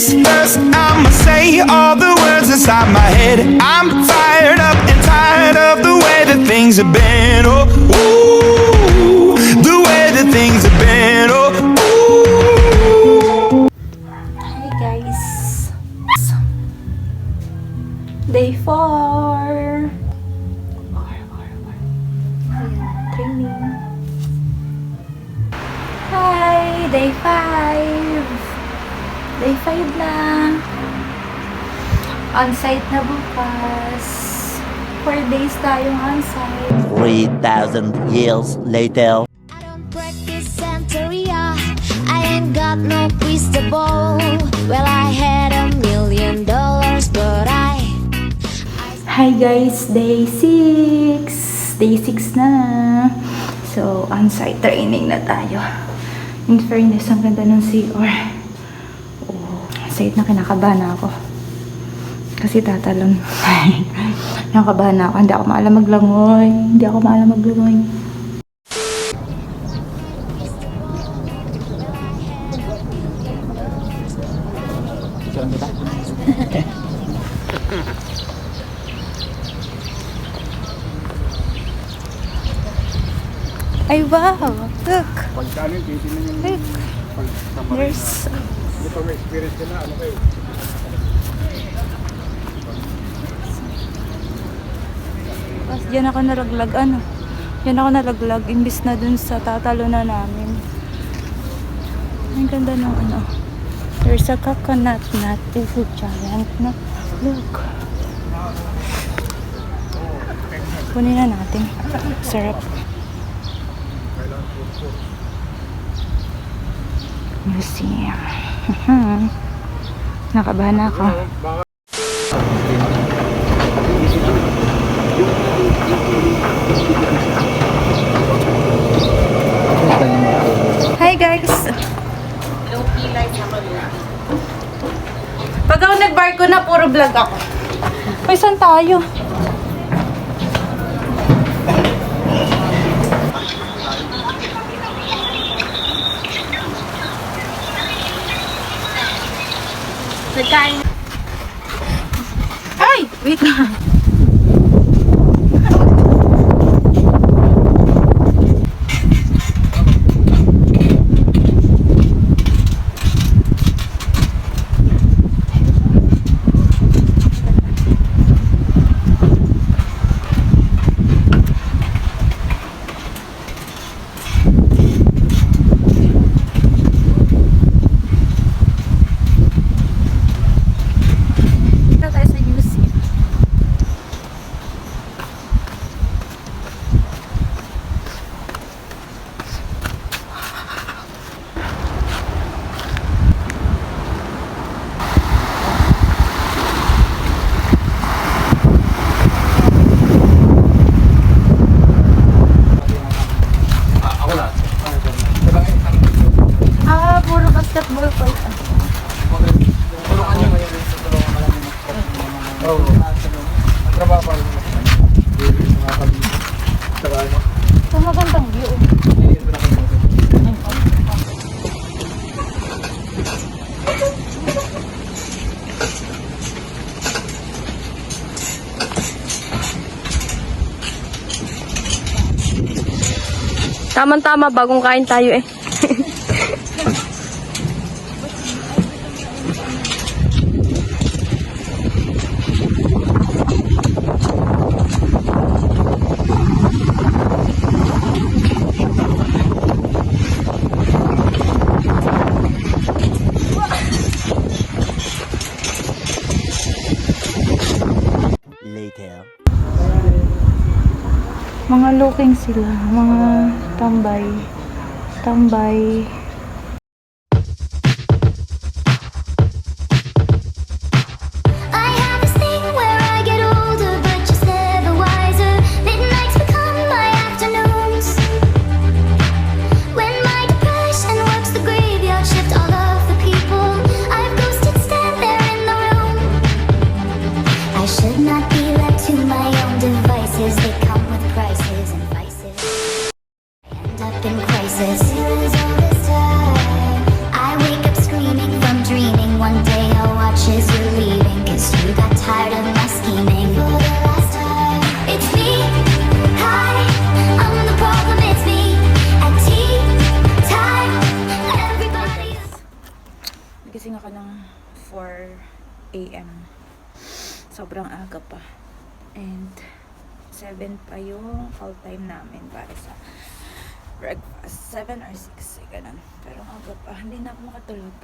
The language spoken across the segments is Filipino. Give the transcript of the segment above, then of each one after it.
things first, I'ma say all the words inside my head. I'm fired up and tired of the way that things have been. Oh, ooh, the way that things have been. Oh, ooh. Hi guys. Day 4. Ayan, training. Hi, day 5. Day 5 na. On-site na bukas. 4 days tayong on-site. 3,000 years later. I don't practice Santeria. I ain't got no crystal ball. Well, I had $1 million, but Hi guys, day 6. Day 6 na. So, on-site training na tayo. In fairness, ang ganda ng CR. Site na kinakabahan ako. Kasi tatalon. Kinakabahan ako. Hindi ako maalam maglangoy. Ay, wow! Look! Look! There's... Hindi pa may experience ka na, ano kayo? Tapos dyan ako nalaglag, imbis na dun sa tatalo na namin. Ang ganda ng ano. There's a coconut nut. This is giant nut. Look. Kunin na natin. Sarap. Museum. Nakabahan ako. Hi guys! Pag ako nag-barko na, puro vlog ako. Ay, saan tayo? Nagkain. Ay! Wait lang. Basketball court. Trabaho pa rin. Ito magandang view. Tama-tama, bagong kain tayo eh. Later. Mga looking sila, mga tambay. I have this thing where I get older, but just never wiser. Midnights become my afternoons. When my depression works the graveyard shift, all of the people I've ghosted stand there in the room. I should not be left to my own devices. They come with prices and vices. I end up in crisis. Here is all this time. Nagising ako ng 4 a.m. Sobrang aga pa. And 7 pa yung call time namin para sa breakfast. 7 or 6, ganun. Pero aga pa, hindi na ako makatulog.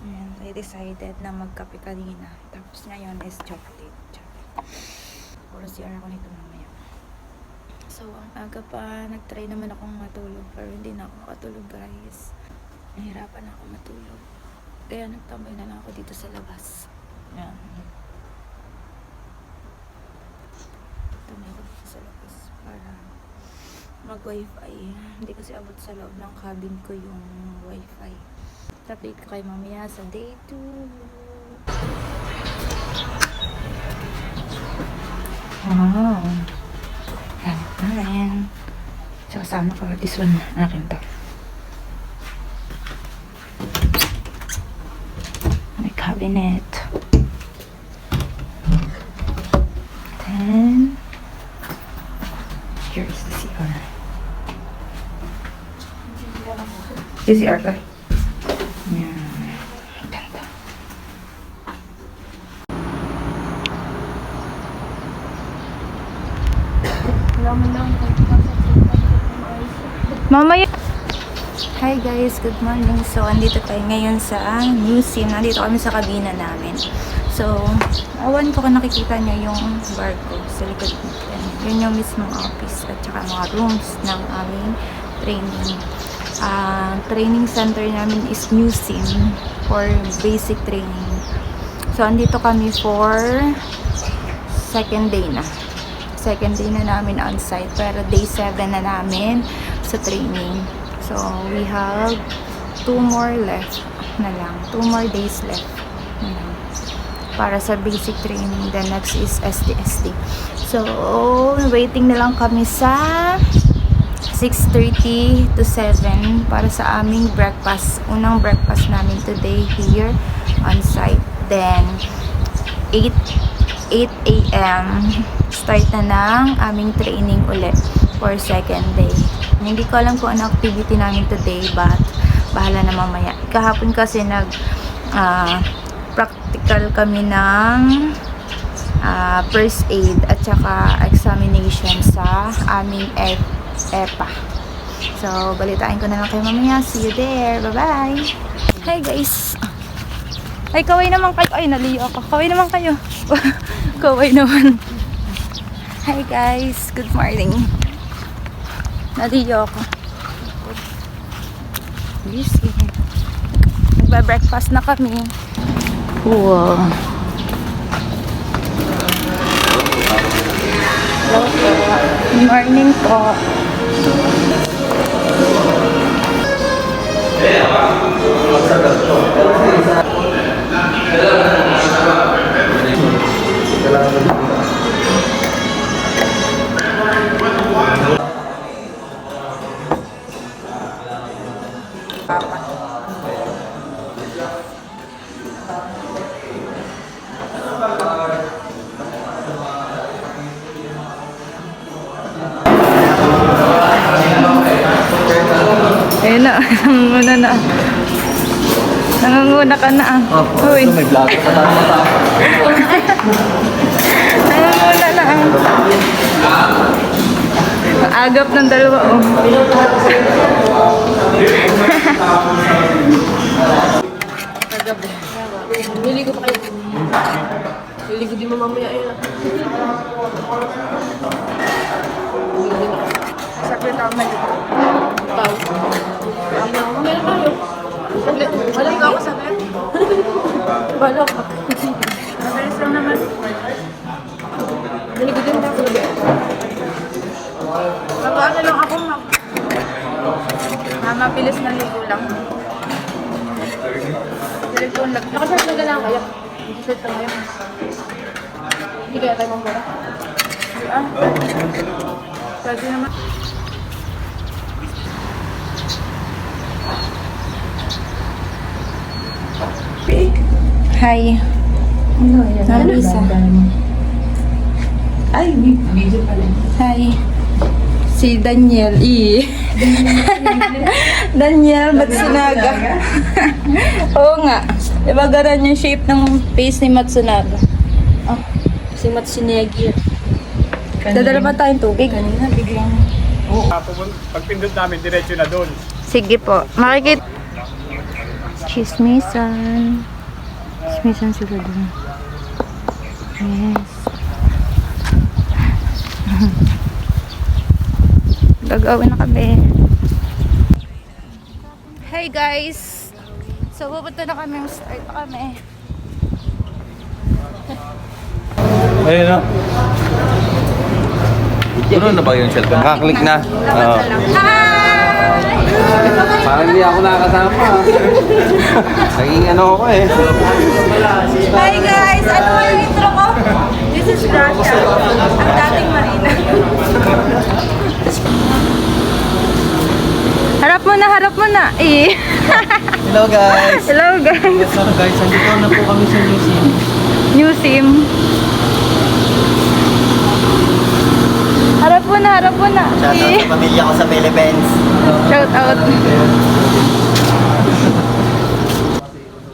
And I decided na magkape kanina. Tapos ngayon is chocolate. Puro CR ako nito mamaya. So, ang aga pa, nagtry naman akong matulog. Pero hindi na ako makatulog, guys. Nahirapan ako matulog. Kaya nagtambay na lang ako dito sa labas. Yan. Tambay ako dito sa labas para mag-wifi. Hindi kasi abot sa loob ng cabin ko yung wifi. Update ko kayo mamaya sa day 2. Wow. Ayan. So, kasama ko. This one, akin to. May cabinet. Then, here's the CR. Yung CR ka? Yan. Ganda. Mamaya. Hi guys, good morning. So, andito tayo ngayon sa museum. Nandito kami sa kabina namin. So, awan ko kung nakikita nyo yung bar ko sa likod natin. Yun yung mismong office at saka mga rooms ng aming training. Training center namin is museum for basic training. So, andito kami for second day na. Second day na namin on-site. Pero day 7 na namin sa training. So, we have 2 more left na lang. 2 more days left na lang para sa basic training. The next is SDSD. So, waiting na lang kami sa 6:30 to 7 para sa aming breakfast. Unang breakfast namin today here on site. Then, 8 a.m. start na ng aming training ulit for second day. Hindi ko alam kung ano activity namin today, but bahala na mamaya. Kahapon kasi practical kami ng first aid at saka examination sa aming EPA. So, balitaan ko na lang kayo mamaya. See you there. Bye-bye! Hi guys! Ay, kaway naman kayo. Ay, naliyo ako. Kaway naman kayo. Kaway naman. Hi guys! Good morning. Naliyo ako. Busy. Nagba-breakfast na kami. Wow. Hello po. Good morning po. Ayun na, nangunguna na. Nangunguna ka na. Uy. May vlogger pa tayo matapos. Nangunguna na. Ang agap ng dalawa, oh. Kagabi. Niligo pa kayo. Niligo din mo mamaya yun. Sakit ako maligo. Pau. Meron tayo. Walang ka ako sa bed. Wala ka. Madalis lang naman. Niligo din ako sa bed. Ano lang ako, mapabilis na ligo lang. Cellphone lang. Nakasart na lang kaya. Nakasart na ngayon. Hindi kaya tayo mamura. Pwede naman. Hi. Nalisa. Ay, video pala. Hi. Si Daniel. Daniel Matsunaga. Oo nga. Diba garan yung shape ng face ni Matsunaga? Oh, Si Matsunegi. dadala pa tayong tubig. Kanina biglang... Pag pindot namin, diretso na doon. Sige po. Makikita. Chismisan. Chismisan sila dun. Yes. Gagawin na kami. Hey guys! So, pupunta na kami. Start na kami. Ayun na. Puno na ba yung cellphone? Kaklik na. Oo. Parang hindi ako nakakasama. Naging ano ako eh. Hi guys! Ano ba yung intro ko? This is Russia. Ang dating Marina. Harap mo na. Eh. Hello guys. Hello guys. Yes guys, andito na po kami sa New Sim. New Sim. Harap mo na. Shoutout sa pamilya ko sa Philippines. Shout out.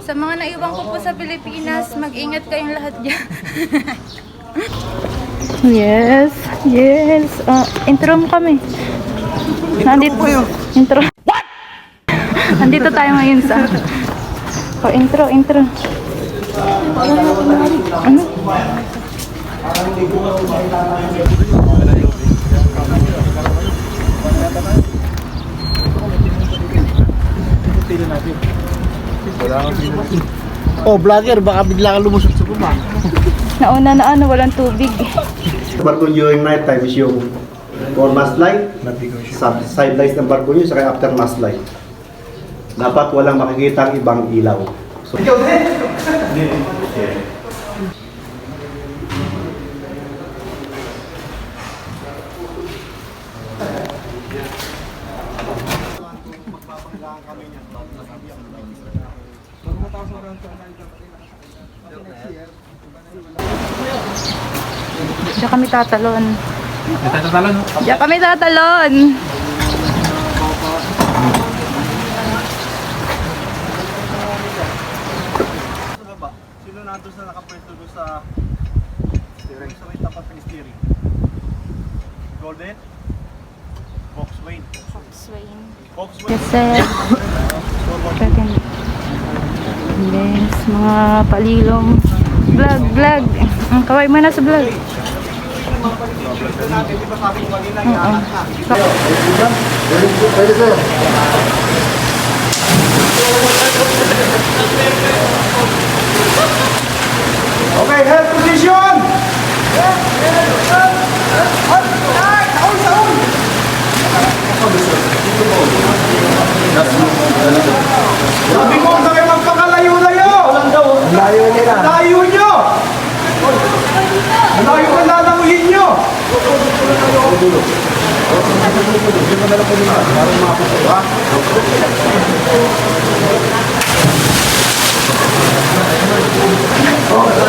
Sa mga naiwan ko po sa Pilipinas, mag-ingat kayong lahat dyan. Yes. Intro mo kami. Nandito kayo. Intro. What? Nandito tayo ngayon sa... Oh, intro. Ano? Oh, vlogger, baka bigla ka lumusot sa baba. Nauna na walang tubig. Barko during night time is yung for mast light, side lights ng barko nyo, saka after mast light. Dapat walang makikita ang ibang ilaw. So, Diyan kami tatalon. Diyan kami tatalon. sino nato sa nakapwesto doon sa steering? Sa may tapat ng steering. Golden? Boxway. Boxway. Yes, sir. Yes, mga palilong. Vlog. Ang kaway mo na sa vlog. Natin, di ba sabi ko kanina, iangat na. Okay, head position! Sabi ko, huwag na kayo magpakalayo-layo! Layo nila. Layo nyo! Layo ka lalawin nyo!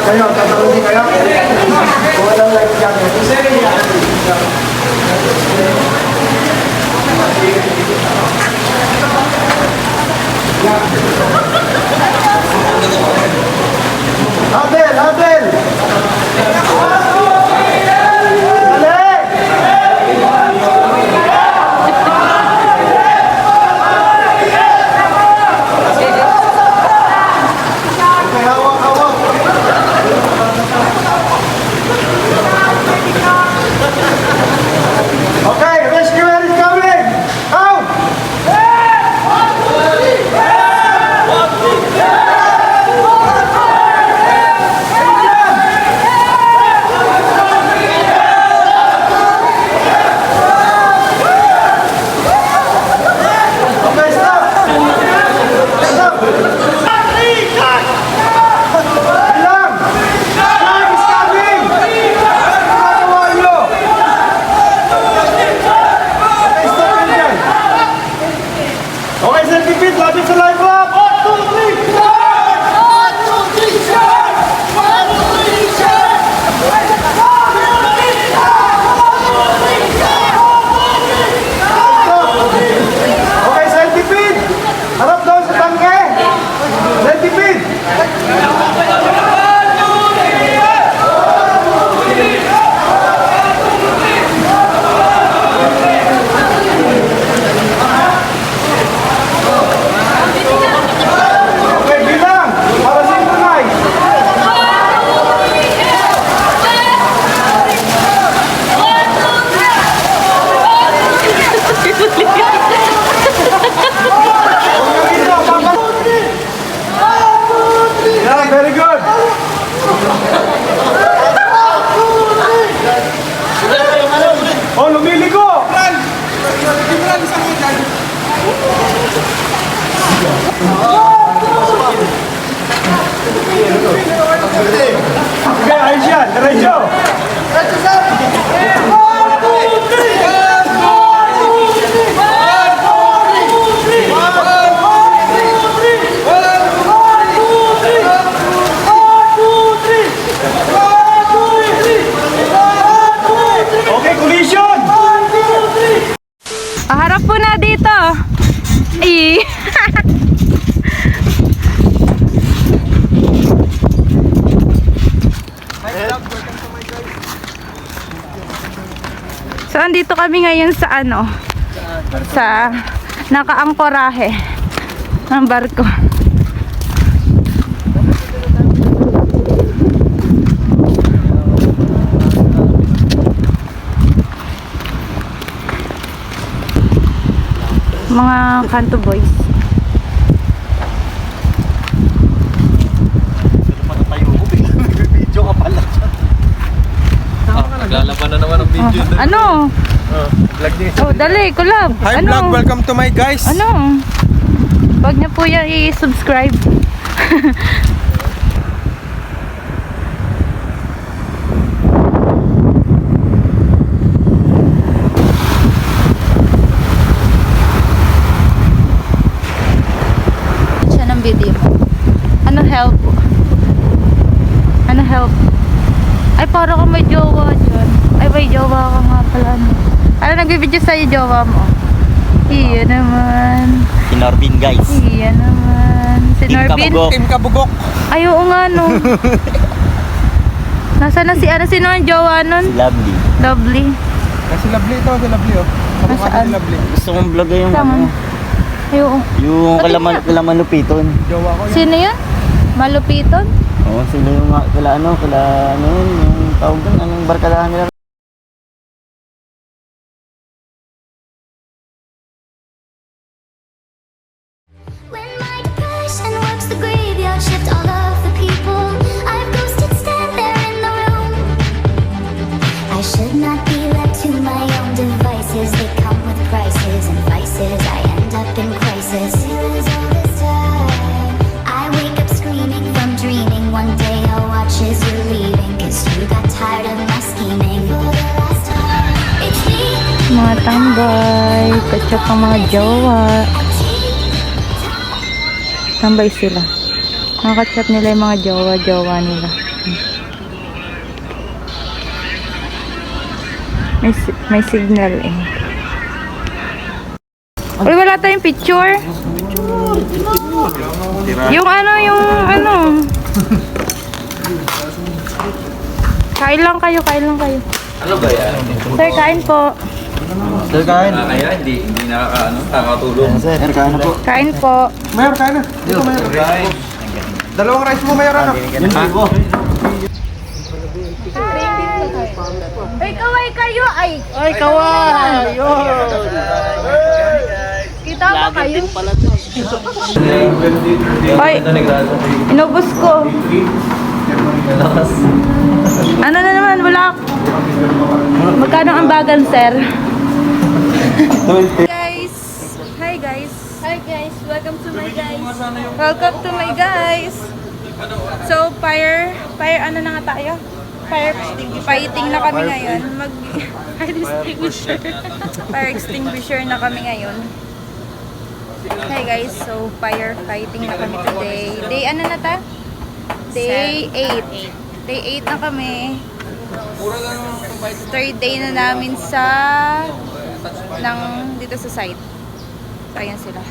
Kayo, tatalungin kayo? Kung walang life jacket. Adel! Okay, rescuer is coming! Out! Okay, collision! Harap po na dito. Ay. So, andito kami ngayon sa ano? Sa nakaangkorahe ng barko. Mga kanto boys. Video ka pala dyan. Naglalaban na naman ang video doon. Ano? Vlog din. Oh, dali, collab. Hi Ano? vlog, welcome to my guys. Ano? Huwag niyo po yan i-subscribe. Siya ng video mo. Ano help? Ano help? Ay, para kang may jowa dyan. Ay, may jowa ka nga pala. Ano nagbibideo sa'yo jowa mo? Iya naman. Si Norbin, guys. Iya naman. Si Norbin. Team Kabugok. Ay, oo nga no. Nasaan na si ano? Sino ang jowa nun? Si Lovely. Lovely. Si Lovely ito, si Lovely oh. Kamukha Nasaan? si Lovely. Gusto kong vlog yung Saan? ano, Ay, oo. yung Pati nga. kalaman lupiton. Jowa ko yan. Sino yun? Malupiton? Oo, sila yung kala ano, yung tawag doon, anong barkadahan nila. When my depression works the graveyard shift, all of the people I've ghosted stand there in the room. I should not be left to my own devices. They come with prices and vices. I end up in crisis. Feelings all this time. I wake up screaming from dreaming. One day I'll watch as you're leaving, 'cause you got tired of my scheming. For the last time, it's me. Mga tambay. Katsap ang mga jowa. Tambay sila. Nakaka-chat nila yung mga jowa nila. May signal eh. Uy, wala tayong picture. Yung ano. Kain lang kayo. Ano ba yan? Sir, kain po. Sir, kain. Kaya hindi nakakatulong. Sir, kain na po. Kain po. Mayor, kain na. Dito, Mayor. Kain. Dalawang rice mo, Mayor, ano? Ay, kaway kayo. Ay, kaway. Kita ba kayo? Ay, inubos ko. Ano na naman, wala. Magkano ang bagan, sir? Guys, hi guys. Hi guys, welcome to my guys. Welcome to my guys. So, fire ano na nga tayo? Fire fighting na kami ngayon. Fire extinguisher. Fire extinguisher na kami ngayon. Hi guys, so fire fighting na kami today. Day ano na ta? Day 8. Day 8 na kami. Third day na namin dito sa site. So, ayan sila.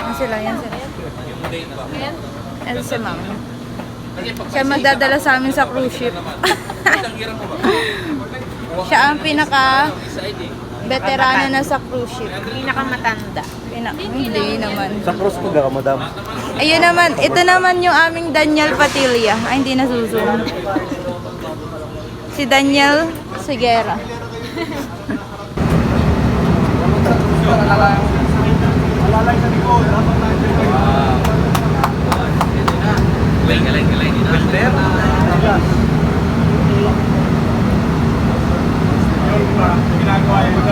Yan sila. Ayan si ma'am. Siya magdadala sa amin sa cruise ship. Siya ang veterano na sa cruise ship. Pinakamatanda. Hindi naman. Sa cross ko ka, madam. Ayun naman, ito naman yung aming Daniel Patilla. Ay, hindi na susunod. Si Daniel Sigera. Ginagawa yung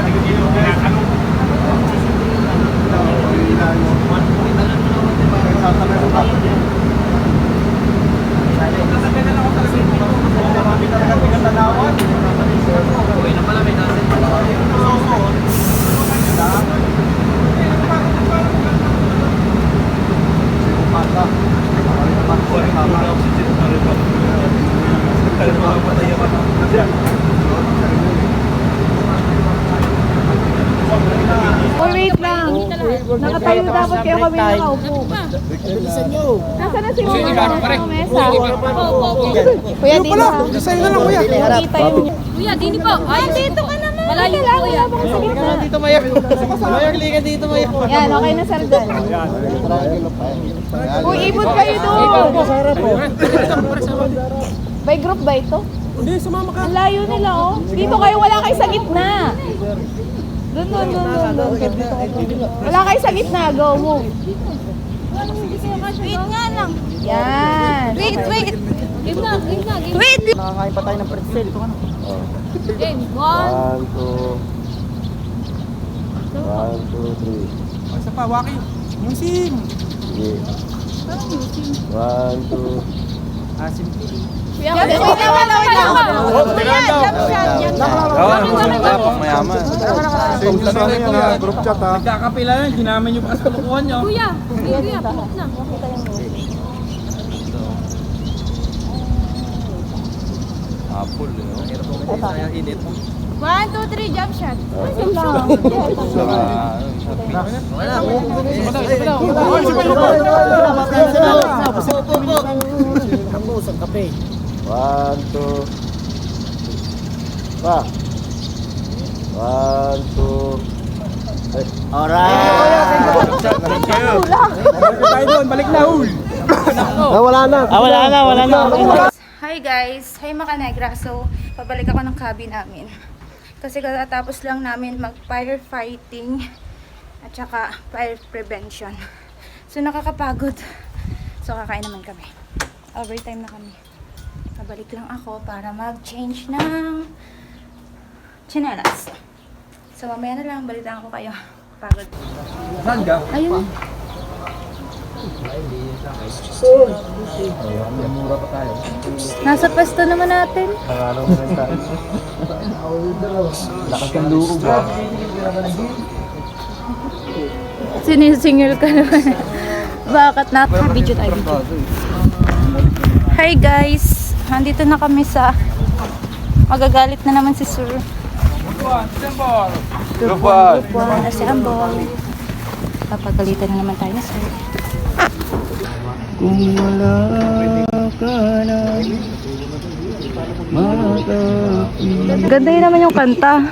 Dapat kayo kami nakaupo. Nasaan na si Mama? Mesa. Kuya, dito ha. Sa'yo na lang, kuya. Kita yun. Kuya, dini po. Ay, Dito ka naman. Malayo Wala po yan. ka sa gitna. Dito, Mayor. Mayor, liga dito, Mayor. Yan, okay na sardal. Uy, ibot kayo doon. By group ba ito? Hindi, sumama ka. Ang layo nila, oh. Dito kayo, wala kayo sa gitna. Doon. Wala kayo sa gitna, go, move. Wait nga lang. Yan. Wait. Game na. Wait! Nakakain pa tayo ng pretzel. Game, 1. 1, 2, 3. Isa pa, Waki. Musim. Sige. 1, 2. Asim. Wait lang. Mayaman. Group chat, ha? Nagkakapila yan, ginamin nyo pa sa kalukuhan nyo. Kuya, pumot na. Apple, no? 1, 2, 3, jump shot. One, two. Pa. 1, 2. Alright. Tayo doon, balik na, hul. Wala na. Hi guys! Hi mga negra. So, pabalik ako ng cabin namin. Kasi katapos lang namin mag-firefighting at saka fire prevention. So, nakakapagod. So, kakain naman kami. Overtime na kami. Pabalik lang ako para mag-change ng chinelas. So, mamaya na lang. Balitaan ko kayo. Pagod. Saan ka? Ayun. Mura pa tayo. Nasa pwesto naman natin. Lakas ng loob. Sinisingil ka naman. Bakit na? Video tayo. Hi guys! Nandito na kami sa... Magagalit na naman si Sir. Lupad! Assemble. Papagalitan na naman tayo na Sir. Kung wala ka na makapit. Ganda yun naman yung kanta.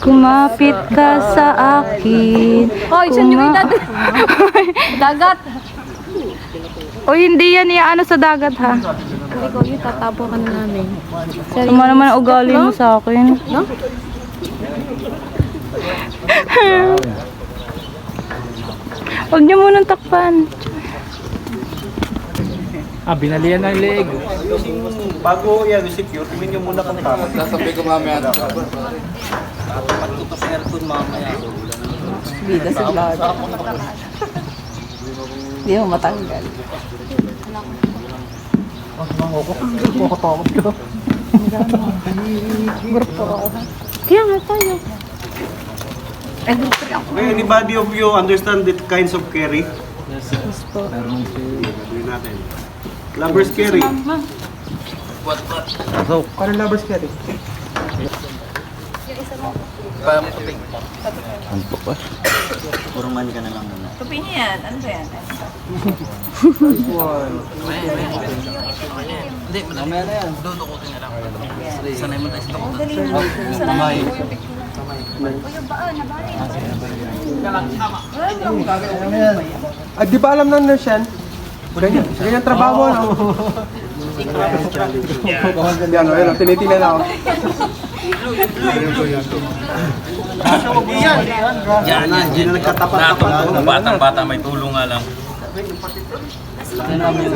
Kumapit ka sa akin. Hoy, saan yung itad? Dagat. O hindi yan ano sa dagat ha. Ikaw yung tatabo ka na namin. Tama naman ang ugali mo sa akin. No? Huwag niyo munang takpan. Binalian ng leg. Bago yan, secure, tingin nyo muna kung tapos. Sasabi ko mamaya. Bida sa vlog. Hindi mo matanggal. Kaya nga tayo. Okay, anybody of you understand the kinds of curry? Yes po. Gawin natin. Lovers curry. Para lovers carry. Antok pa. Puro man ka na lang muna. Tupi niya yan. Ano ba yan? Mamaya na yan. Dudukutin na lang. Sanay mo tayo sa tukot. Dali na. Mamay. Di ba alam ng nurse yan? Ganyan trabaho, no? Yan, ayun, tinitingnan ako. Yan na, hindi na nagkatapat-tapat. Batang-bata may tulong nga lang.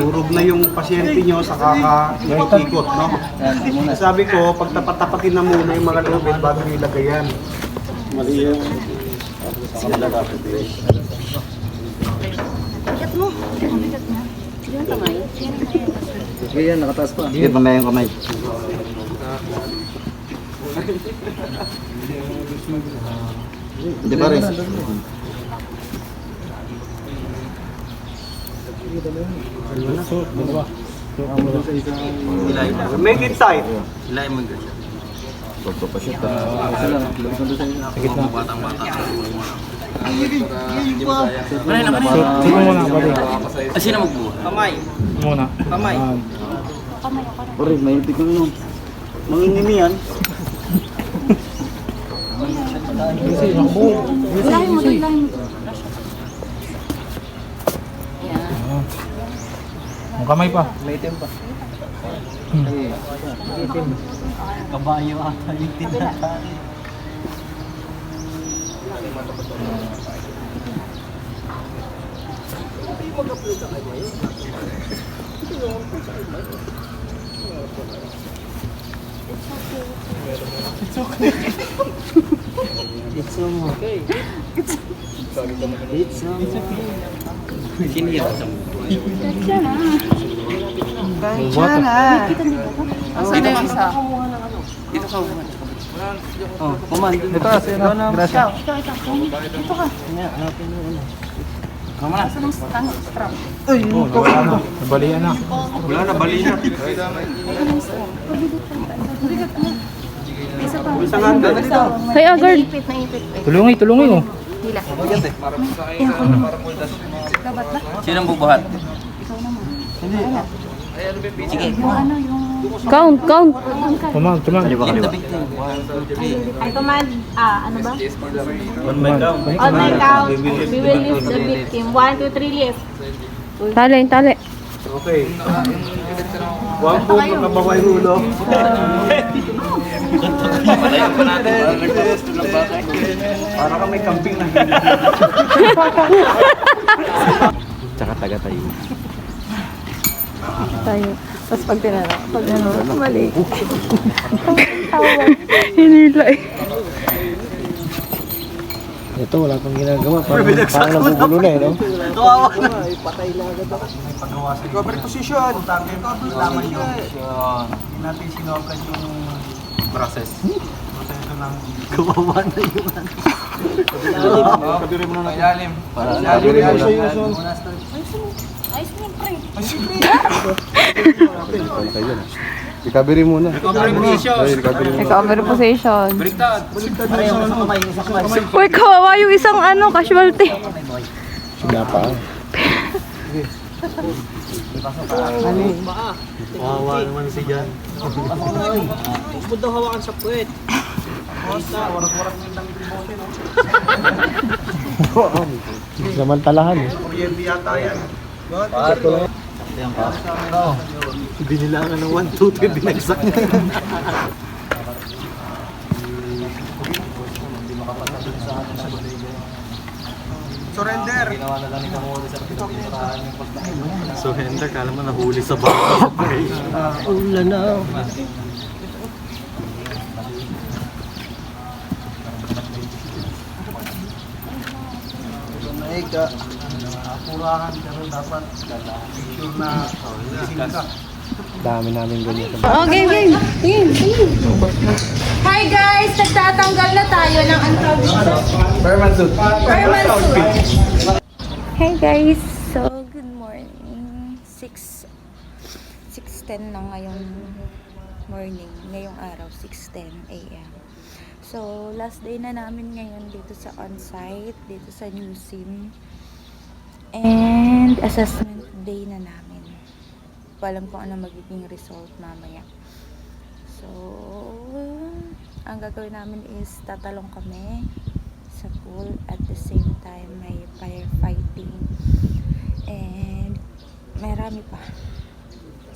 Urog na yung pasyente nyo sa kaka-ikot, no? Sabi ko, pagtapat-tapatin na muna yung mga lubid bago nilagay yan. Mali yung sila dapat eh. Sige yan, nakataas pa. Sige, mamaya yung kamay. Hindi pa rin. Make it tight. Sino muna, pare? Sino magbuha? Kamay. Muna. Kamay. Pare, may ibig kang nun. Mangingimi yan. Kasi, nakbuo. Lahin mo, lahin mo. Ang kamay pa. May itim pa. Itim. Kabayo ata yung tinatay. It's okay. It's okay. Siniyak sa mo. Asan na yung isa? Dito ka. Oh, kuman. Ito, sino? Gracias. Dito ka. Mama na. Asan ang strap? Oh, wala na. Nabalian na. Wala na, bali na. Kay Agard. Naipit, naipit. Tulungi oh. Hila. Sino ang bubuhat? Yung ano, yung... Count. Come on. Give the victim. 1, 2, 3. I command, ano ba? On my count. On my count, we will lift the victim. 1, 2, 3, lift. Tali. Okay. Huwag po makabaway ulo. Patayan pa natin. Para ka may camping na. Tsaka taga tayo. Tayo. Tapos pag tinanong, mali. Hinila eh. Ito, wala pang ginagawa. Parang nabubulo na no? Kawawa na. Recovery position. Tama yun. Hindi natin sinobran yung Process. proseso ng... Kawawa na yun. Kabiri mo na ng ilalim. Ice cream, pre. Ikabiri muna. Recovery position. Recovery position. Baliktad. Ayaw mo sa kamay. Sa kamay. Uy, kawawa yung isang casualty. Sila pa. Wawa naman si Jan. Huwag daw hawakan sa puwet. Warak-warak mo yung damit ni Bote, no? Samantalahan eh. Kuryente yata yan. Binilangan ng 1, 2, 3, binagsak niya. Surrender. Surrender, kala mo nahuli sa baka. Ula na. Eka, apurahan ka rin dapat. Sure na gising ka. Dami namin ganyan. Oh, game. Hi guys! Nagtatanggal na tayo ng antawag dito. Fireman suit. Hey guys! So, good morning. 6:10 na ngayong morning. Ngayong araw, 6:10 a.m. So, last day na namin ngayon dito sa on-site, dito sa New Sim. And assessment day na namin. Alam ko ano magiging result mamaya. So, ang gagawin namin is tatalong kami sa pool at the same time may firefighting and marami pa.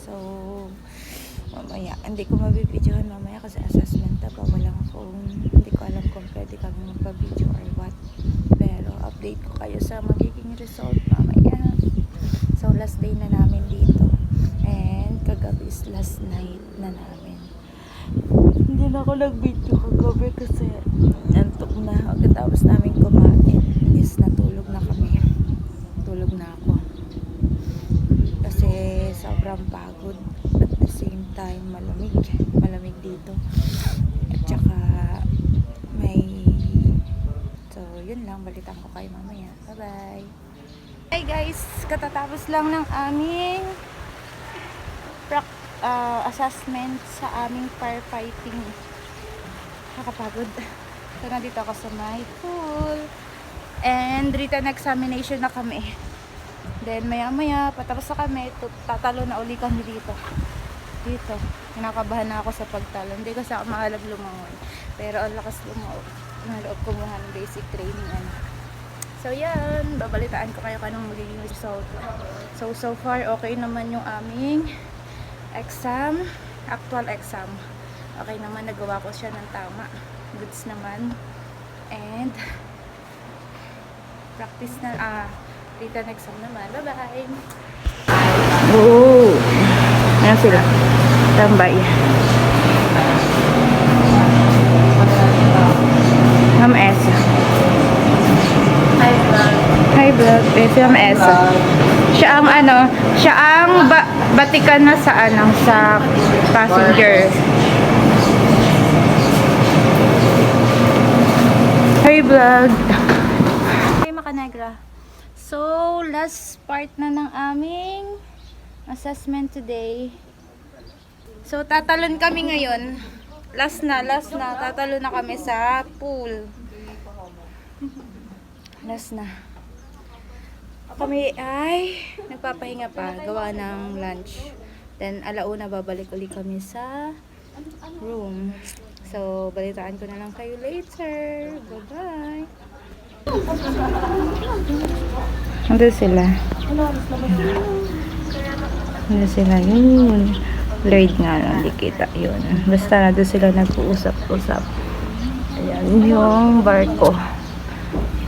So, mamaya, hindi ko mabibidyohan mamaya kasi assessment na pa. Hindi ko alam kung pwede kami magpa-video or what. Pero update ko kayo sa magiging result mamaya. So, last day na namin dito. And kagabi is last night na namin. Hindi na ako nag-video kagabi kasi nantok na. Pagkatapos namin kumain is natulog na kami. Tulog na ako. Kasi sobrang pagod. At the same time, malamig. Malamig dito. At saka So, yun lang. Balitan ko kayo mamaya. Bye-bye! Hey guys! Katatapos lang ng aming assessment sa aming firefighting. Nakakapagod. So, nandito ako sa my pool. And written examination na kami. Then maya-maya, patapos na kami, tatalo na uli kami dito. Dito. Kinakabahan na ako sa pagtalo. Hindi kasi ako maalam lumangoy. Pero ang lakas lumangoy. Naloob kumuha ng basic training. Ano. So yan, babalitaan ko kayo kanong magiging result. So far, okay naman yung aming exam. Actual exam. Okay naman, nagawa ko siya ng tama. Goods naman. And practice na, written exam naman. Bye-bye! Oo! Ayan sila. Tambay. Ma'am Esa. Hi vlog. Si Ma'am Esa. Siya ang siya ang batikan na sa sa passenger. Hi vlog. Hi Makanegra. So, last part na ng aming assessment today. So, tatalon kami ngayon. Last na. Tatalon na kami sa pool. Last na. Kami ay nagpapahinga pa. Gawa ng lunch. Then, alauna babalik ulit kami sa room. So, balitaan ko na lang kayo later. Bye-bye! Nandun sila. Nandun sila. Yun. Blurred nga lang. Hindi kita yun. Basta nandun sila nag-uusap-usap. Ayan yung barko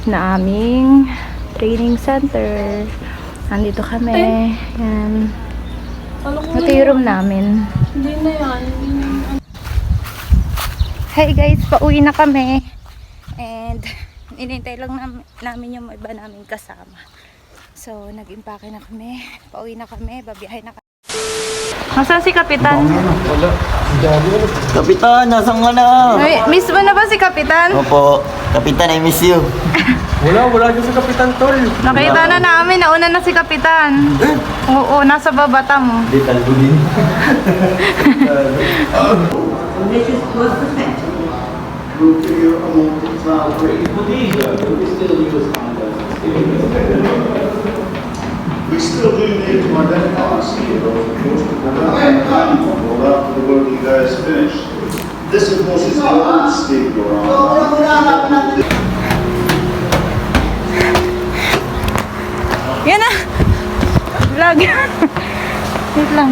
na aming training center. Nandito kami. Ayan. Ito yung room namin. Hindi na yan. Hey guys, pauwi na kami. And inintay lang namin yung iba namin kasama. So, nag-impake na kami. Pauwi na kami. Babiyahe na kami. Nasaan si Kapitan? Kapitan, nasan ka na? Ay, miss mo na ba si Kapitan? Opo, Kapitan, I miss you. Wala dyan sa Kapitan Tol. Nakita na namin. Nauna na si Kapitan. Oo, nasa babata mo. Hindi, talbo din. We still do need to identify after the work you guys finished. This, of course, is the old Steve Laurent. Yan na! Vlog. Wait lang.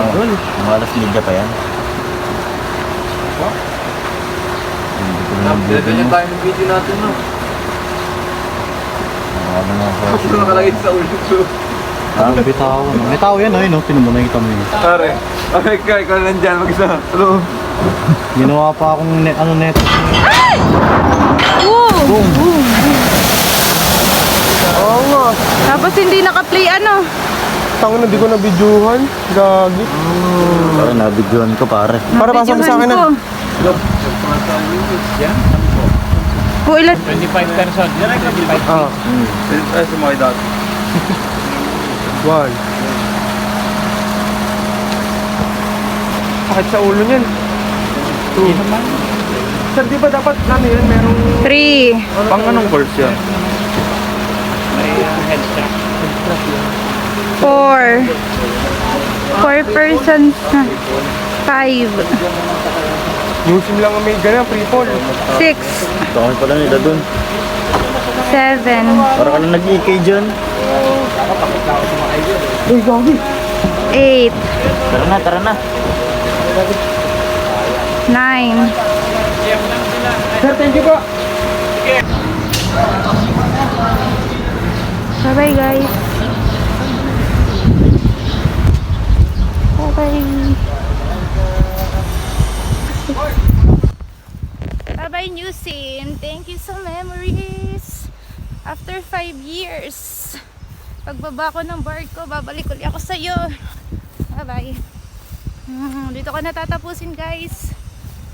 Mga alas media pa yan. Dito niya tayo ng video natin, no? Kasi nakalagay sa ulo ko. May tao. May tao yan, ay, no? Tinan mo, nakita mo yun. Pare, ikaw nandyan, mag-isa. Hello? Ginawa pa akong neto. Woo! Boom! Oo nga. Tapos hindi naka-play Tangin na, di ko na-videohan. Gagi. Ay, nabigyan ko, pare. Para pasok mo sa akin na. Kung ilan? 25 person. Yan ay 25. Ah. Sa mga edad. 1. Sakit sa ulo niyan. 2. Sir, di ba dapat ano yan? Merong... 3. Pang anong course yan? 4. 4 persons na. 5. Musim lang ang may ganyan, free fall. 6. Takot pala nila dun. 7. Para ka na nag-EK dyan. Uy, gagi. 8. Tara na. 9. Sir, thank you po. Bye-bye guys. Bye-bye. Bye-bye new scene. Thank you sa memories. After 5 years. Pagbaba ko ng barko, babalik ulit ako sa'yo. Bye-bye. Dito ko natatapusin guys.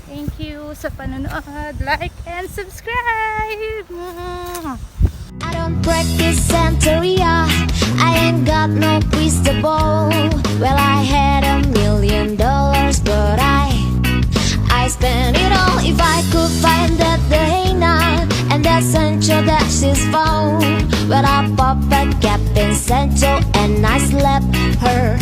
Thank you sa panonood. Like and subscribe. I don't practice Santeria. I ain't got no crystal ball. Well, I had $1 million, but I spent it all. If If I could find that day night and that Sancho Dash's phone, well, I pop a cap in Sancho and I slept her